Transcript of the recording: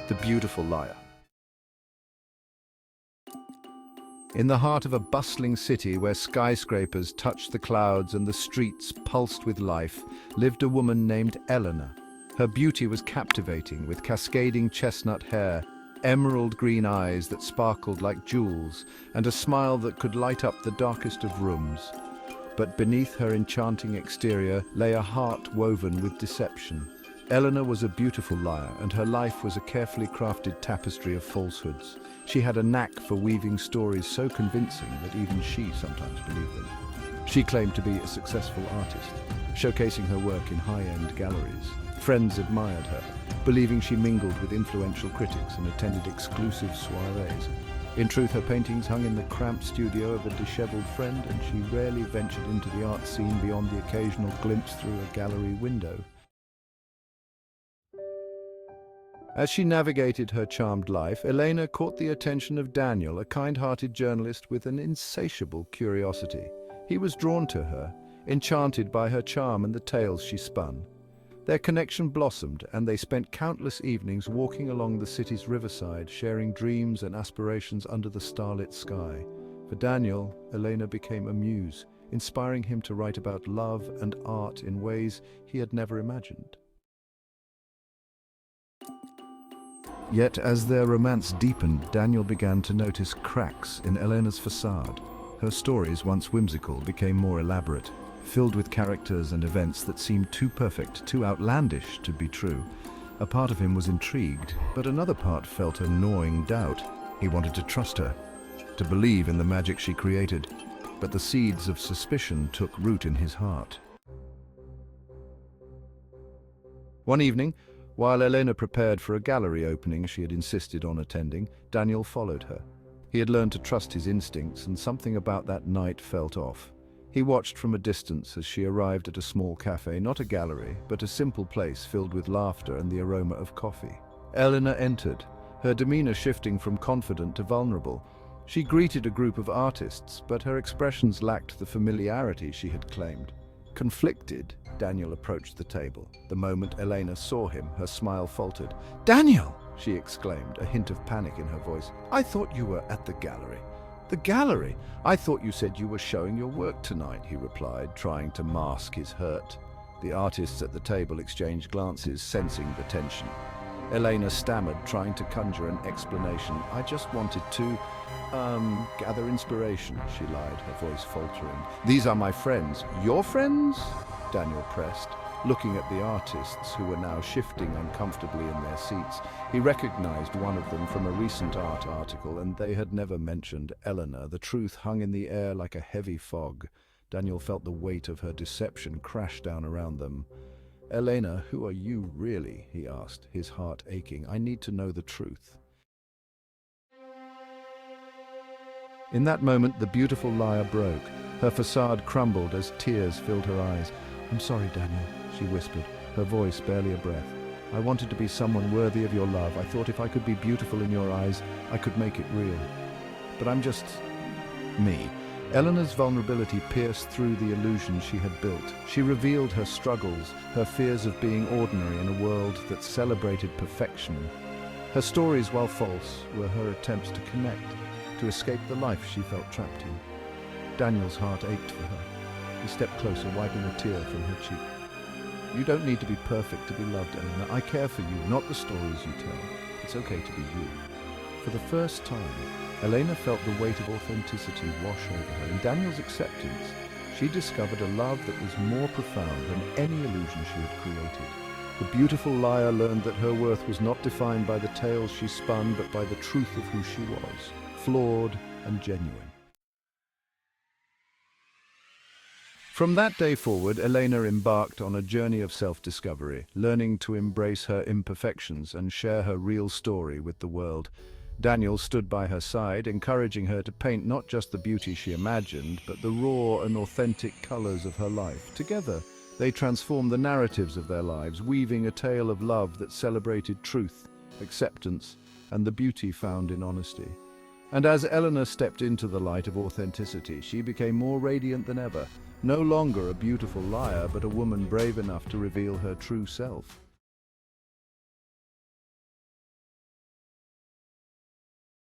The Beautiful Liar. In the heart of a bustling city where skyscrapers touched the clouds and the streets pulsed with life, lived a woman named Eleanor. Her beauty was captivating, with cascading chestnut hair, emerald green eyes that sparkled like jewels, and a smile that could light up the darkest of rooms. But beneath her enchanting exterior lay a heart woven with deception. Eleanor was a beautiful liar, and her life was a carefully crafted tapestry of falsehoods. She had a knack for weaving stories so convincing that even she sometimes believed them. She claimed to be a successful artist, showcasing her work in high-end galleries. Friends admired her, believing she mingled with influential critics and attended exclusive soirees. In truth, her paintings hung in the cramped studio of a disheveled friend, and she rarely ventured into the art scene beyond the occasional glimpse through a gallery window. As she navigated her charmed life, Elena caught the attention of Daniel, a kind-hearted journalist with an insatiable curiosity. He was drawn to her, enchanted by her charm and the tales she spun. Their connection blossomed, and they spent countless evenings walking along the city's riverside, sharing dreams and aspirations under the starlit sky. For Daniel, Elena became a muse, inspiring him to write about love and art in ways he had never imagined. Yet, as their romance deepened, Daniel began to notice cracks in Elena's facade. Her stories, once whimsical, became more elaborate, filled with characters and events that seemed too perfect, too outlandish to be true. A part of him was intrigued, but another part felt a gnawing doubt. He wanted to trust her, to believe in the magic she created, but the seeds of suspicion took root in his heart. One evening, while Elena prepared for a gallery opening she had insisted on attending, Daniel followed her. He had learned to trust his instincts, and something about that night felt off. He watched from a distance as she arrived at a small cafe, not a gallery, but a simple place filled with laughter and the aroma of coffee. Eleanor entered, her demeanor shifting from confident to vulnerable. She greeted a group of artists, but her expressions lacked the familiarity she had claimed. Conflicted, Daniel approached the table. The moment Elena saw him, her smile faltered. "Daniel!" she exclaimed, a hint of panic in her voice. "I thought you were at the gallery." "The gallery? I thought you said you were showing your work tonight," he replied, trying to mask his hurt. The artists at the table exchanged glances, sensing the tension. Elena stammered, trying to conjure an explanation. "I just wanted to, gather inspiration," she lied, her voice faltering. "These are my friends." "Your friends?" Daniel pressed, looking at the artists who were now shifting uncomfortably in their seats. He recognized one of them from a recent art article, and they had never mentioned Eleanor. The truth hung in the air like a heavy fog. Daniel felt the weight of her deception crash down around them. "Elena, who are you really?" he asked, his heart aching. "I need to know the truth." In that moment, the beautiful liar broke. Her facade crumbled as tears filled her eyes. "I'm sorry, Daniel," she whispered, her voice barely a breath. "I wanted to be someone worthy of your love. I thought if I could be beautiful in your eyes, I could make it real. But I'm just me." Eleanor's vulnerability pierced through the illusion she had built. She revealed her struggles, her fears of being ordinary in a world that celebrated perfection. Her stories, while false, were her attempts to connect, to escape the life she felt trapped in. Daniel's heart ached for her. He stepped closer, wiping a tear from her cheek. "You don't need to be perfect to be loved, Eleanor. I care for you, not the stories you tell. It's okay to be you." For the first time, Elena felt the weight of authenticity wash over her. In Daniel's acceptance, she discovered a love that was more profound than any illusion she had created. The beautiful liar learned that her worth was not defined by the tales she spun, but by the truth of who she was, flawed and genuine. From that day forward, Elena embarked on a journey of self-discovery, learning to embrace her imperfections and share her real story with the world. Daniel stood by her side, encouraging her to paint not just the beauty she imagined, but the raw and authentic colors of her life. Together, they transformed the narratives of their lives, weaving a tale of love that celebrated truth, acceptance, and the beauty found in honesty. And as Eleanor stepped into the light of authenticity, she became more radiant than ever, no longer a beautiful liar, but a woman brave enough to reveal her true self.